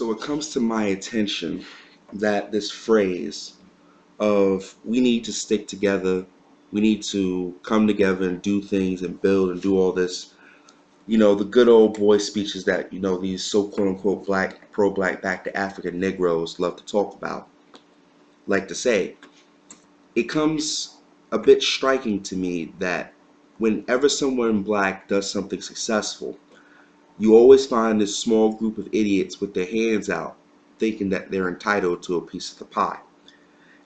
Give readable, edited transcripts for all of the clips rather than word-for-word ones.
So it comes to my attention that this phrase of we need to stick together, we need to come together and do things and build and do all this, the good old boy speeches that, these so quote unquote black, pro black, back to African Negroes love to talk about, like to say, it comes a bit striking to me that whenever someone black does something successful, you always find this small group of idiots with their hands out, thinking that they're entitled to a piece of the pie.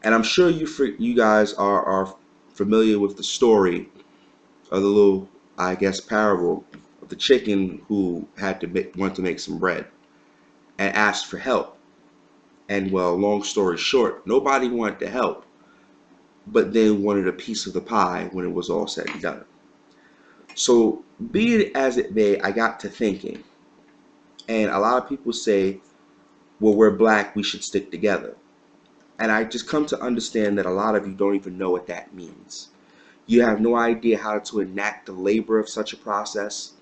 And I'm sure you guys are familiar with the story of the little, I guess, parable of the chicken who had to want to make some bread and asked for help. And well, long story short, nobody wanted to help, but then wanted a piece of the pie when it was all said and done. So, be it as it may, I got to thinking, and a lot of people say, well, we're black, we should stick together. And I just come to understand that a lot of you don't even know what that means. You have no idea how to enact the labor of such a process.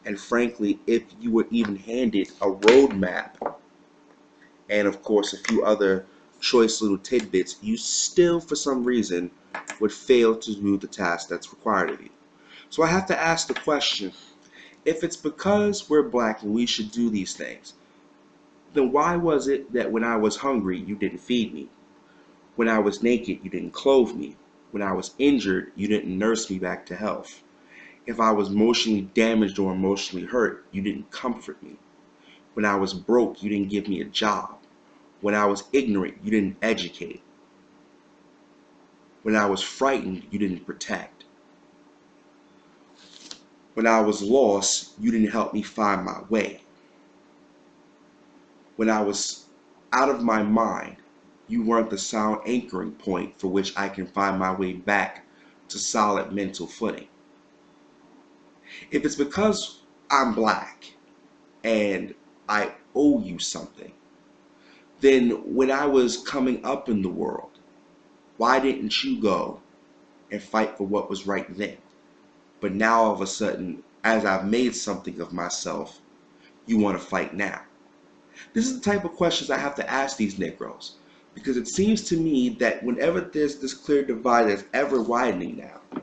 And frankly, if you were even handed a roadmap and, of course, a few other choice little tidbits, you still, for some reason, would fail to do the task that's required of you. So I have to ask the question, if it's because we're black and we should do these things, then why was it that when I was hungry, you didn't feed me? When I was naked, you didn't clothe me. When I was injured, you didn't nurse me back to health. If I was emotionally damaged or emotionally hurt, you didn't comfort me. When I was broke, you didn't give me a job. When I was ignorant, you didn't educate. When I was frightened, you didn't protect. When I was lost, you didn't help me find my way. When I was out of my mind, you weren't the sound anchoring point for which I can find my way back to solid mental footing. If it's because I'm black and I owe you something, then when I was coming up in the world, why didn't you go and fight for what was right then? But now all of a sudden, as I've made something of myself, you want to fight now. This is the type of questions I have to ask these Negroes, because it seems to me that whenever there's this clear divide that's ever widening now,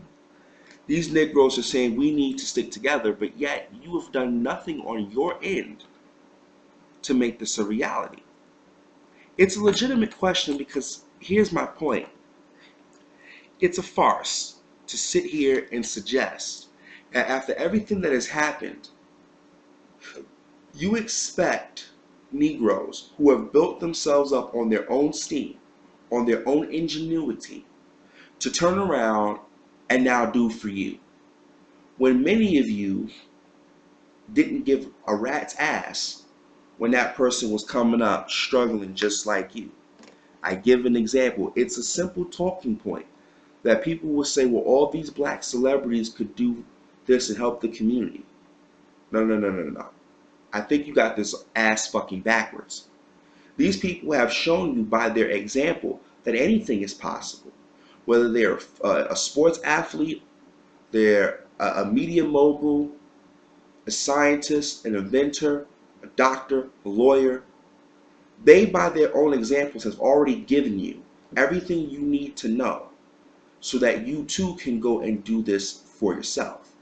these Negroes are saying we need to stick together, but yet you have done nothing on your end to make this a reality. It's a legitimate question because here's my point. It's a farce to sit here and suggest that after everything that has happened, you expect Negroes who have built themselves up on their own steam, on their own ingenuity, to turn around and now do for you. When many of you didn't give a rat's ass when that person was coming up struggling just like you. I give an example. It's a simple talking point that people will say, well, all these black celebrities could do this and help the community. No, no, no, no, no. I think you got this ass fucking backwards. These people have shown you by their example that anything is possible. Whether they're a sports athlete, they're a media mogul, a scientist, an inventor, a doctor, a lawyer, they by their own examples have already given you everything you need to know so that you too can go and do this for yourself.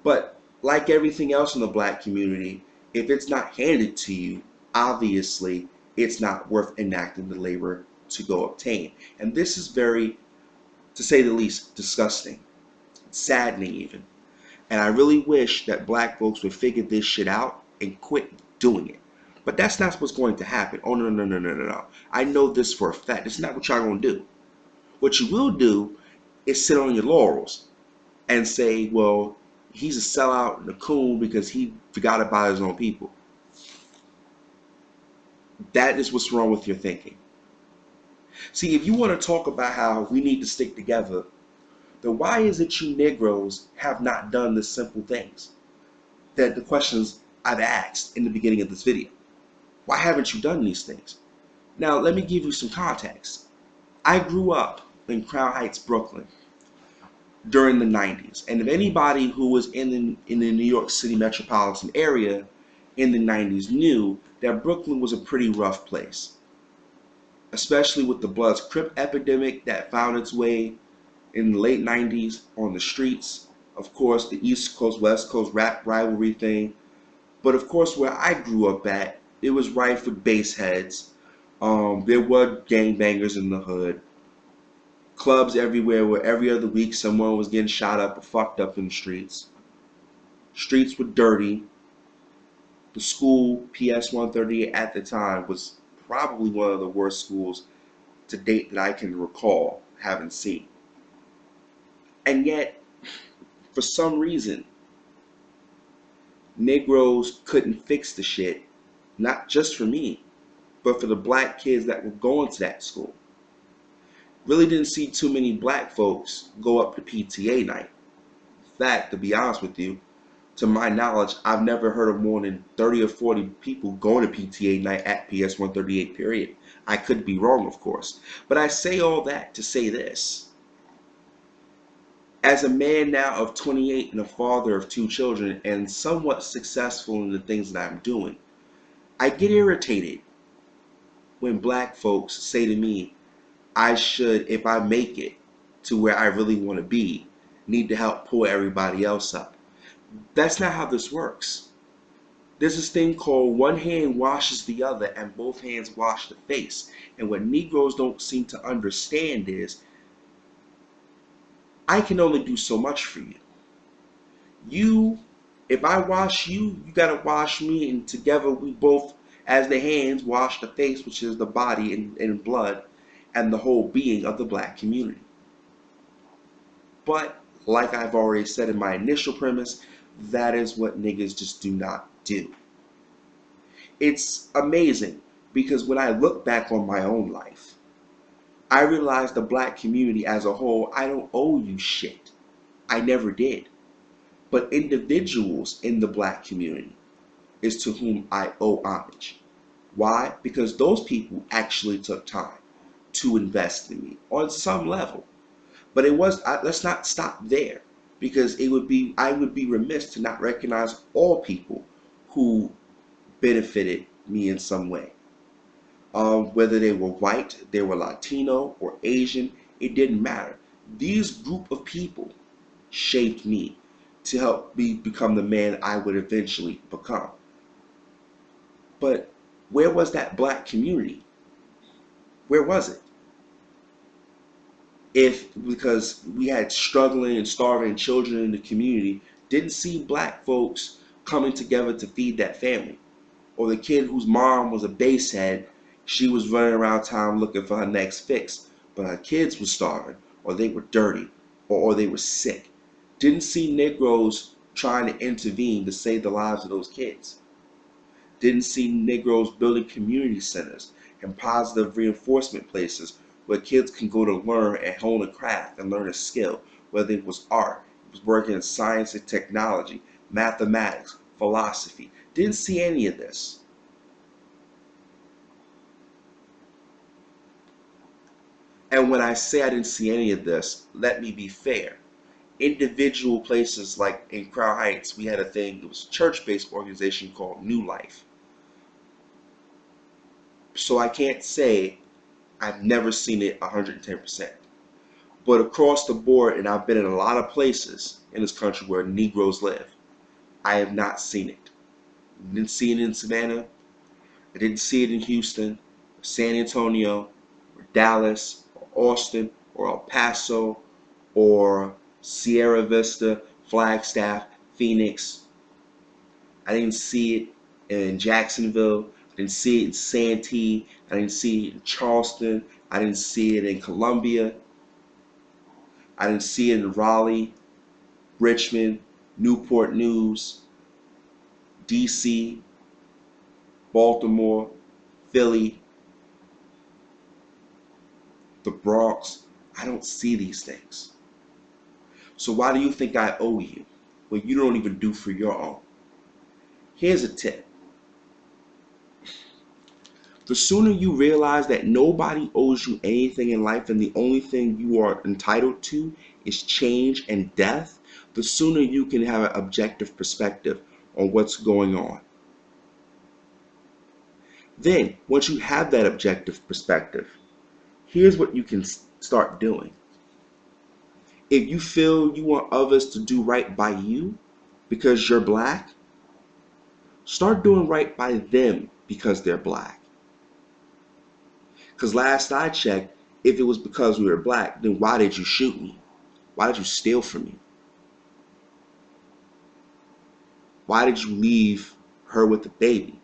But like everything else in the black community, if it's not handed to you, obviously it's not worth enacting the labor to go obtain. And this is very, to say the least, disgusting, saddening even. And I really wish that black folks would figure this shit out and quit doing it. But that's not what's going to happen. Oh, no, no, no, no, no, no. I know this for a fact. This is not what y'all going to do. What you will do is sit on your laurels and say, well, he's a sellout and a coon because he forgot about his own people. That is what's wrong with your thinking. See, if you want to talk about how we need to stick together, then why is it you Negroes have not done the simple things? That the questions I've asked in the beginning of this video. Why haven't you done these things? Now, let me give you some context. I grew up in Crown Heights, Brooklyn during the 90s. And if anybody who was in the New York City metropolitan area in the 90s knew that Brooklyn was a pretty rough place, especially with the Bloods Crip epidemic that found its way in the late 90s on the streets. Of course, the East Coast, West Coast rap rivalry thing. But of course, where I grew up at, it was rife with bass heads. There were gangbangers in the hood. Clubs everywhere where every other week someone was getting shot up or fucked up in the streets. Streets were dirty. The school, PS 138 at the time, was probably one of the worst schools to date that I can recall having seen. And yet, for some reason, Negroes couldn't fix the shit, not just for me, but for the black kids that were going to that school. Really didn't see too many black folks go up to PTA night. In fact, to be honest with you, to my knowledge, I've never heard of more than 30 or 40 people going to PTA night at PS 138, period. I could be wrong, of course. But I say all that to say this. As a man now of 28 and a father of 2 children and somewhat successful in the things that I'm doing, I get irritated when black folks say to me, I should, if I make it to where I really want to be, need to help pull everybody else up. That's not how this works. There's this thing called one hand washes the other and both hands wash the face. And what Negroes don't seem to understand is, I can only do so much for you. If I wash you, you gotta wash me, and together we both, as the hands, wash the face, which is the body and blood, and the whole being of the black community. But, like I've already said in my initial premise, that is what niggas just do not do. It's amazing, because when I look back on my own life, I realize the black community as a whole, I don't owe you shit. I never did. But individuals in the black community is to whom I owe homage. Why? Because those people actually took time to invest in me on some level. But let's not stop there, because I would be remiss to not recognize all people who benefited me in some way. Whether they were white, they were Latino, or Asian, it didn't matter. These group of people shaped me to help me become the man I would eventually become. But where was that black community? Where was it? Because we had struggling and starving children in the community, didn't see black folks coming together to feed that family. Or the kid whose mom was a basehead, she was running around town looking for her next fix, but her kids were starving, or they were dirty, or they were sick. Didn't see Negroes trying to intervene to save the lives of those kids. Didn't see Negroes building community centers and positive reinforcement places where kids can go to learn and hone a craft and learn a skill, whether it was art, it was working in science and technology, mathematics, philosophy. Didn't see any of this. And when I say I didn't see any of this, let me be fair. Individual places like in Crown Heights, we had a thing, it was a church-based organization called New Life. So I can't say I've never seen it 110%. But across the board, and I've been in a lot of places in this country where Negroes live, I have not seen it. I didn't see it in Savannah. I didn't see it in Houston, or San Antonio, or Dallas, or Austin, or El Paso, or Sierra Vista, Flagstaff, Phoenix. I didn't see it in Jacksonville. I didn't see it in Santee. I didn't see it in Charleston. I didn't see it in Columbia. I didn't see it in Raleigh, Richmond, Newport News, DC, Baltimore, Philly, the Bronx. I don't see these things. So why do you think I owe you when you don't even do for your own? Here's a tip. The sooner you realize that nobody owes you anything in life and the only thing you are entitled to is change and death, the sooner you can have an objective perspective on what's going on. Then, once you have that objective perspective, here's what you can start doing. If you feel you want others to do right by you because you're black, start doing right by them because they're black. Because last I checked, if it was because we were black, then why did you shoot me? Why did you steal from me? Why did you leave her with the baby?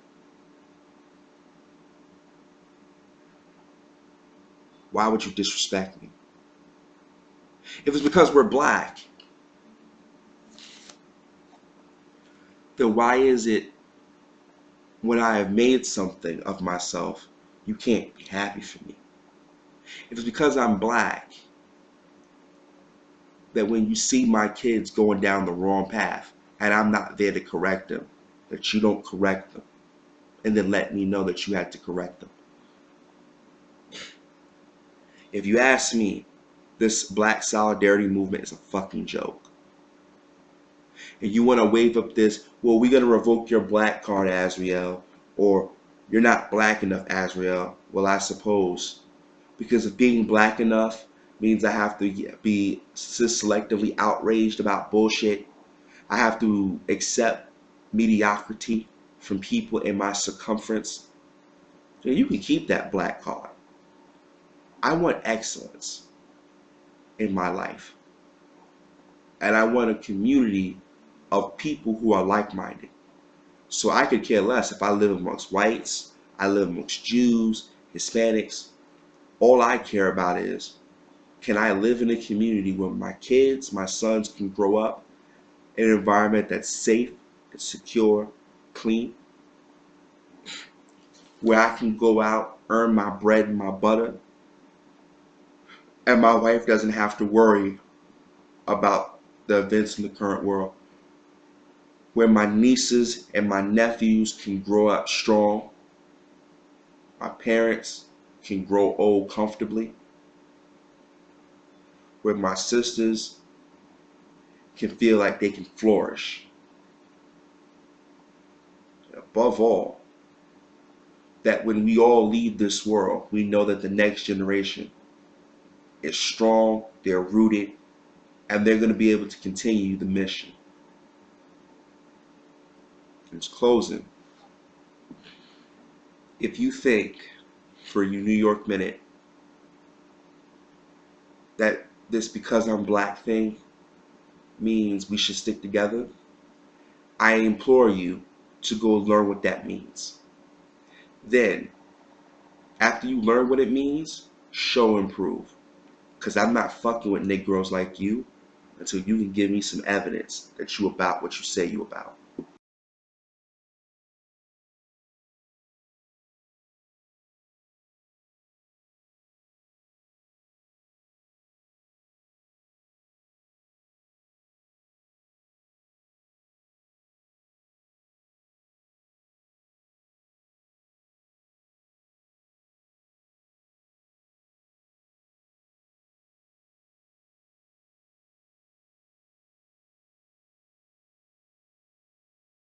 Why would you disrespect me? If it's because we're black, then why is it when I have made something of myself, you can't be happy for me? If it's because I'm black, that when you see my kids going down the wrong path and I'm not there to correct them, that you don't correct them and then let me know that you had to correct them. If you ask me, this black solidarity movement is a fucking joke. And you want to wave up this, well, we're going to revoke your black card, Azriel, or you're not black enough, Azriel. Well, I suppose. Because if being black enough means I have to be selectively outraged about bullshit, I have to accept mediocrity from people in my circumference, then you can keep that black card. I want excellence in my life. And I want a community of people who are like-minded. So I could care less if I live amongst whites, I live amongst Jews, Hispanics. All I care about is, can I live in a community where my kids, my sons can grow up in an environment that's safe, that's secure, clean, where I can go out, earn my bread and my butter, and my wife doesn't have to worry about the events in the current world, where my nieces and my nephews can grow up strong, my parents can grow old comfortably, where my sisters can feel like they can flourish. Above all, that when we all leave this world, we know that the next generation is strong, they're rooted, and they're going to be able to continue the mission. In closing, if you think for your New York Minute that this because I'm black thing means we should stick together, I implore you to go learn what that means. Then, after you learn what it means, show and prove. Because I'm not fucking with Negroes like you until you can give me some evidence that you about what you say you about.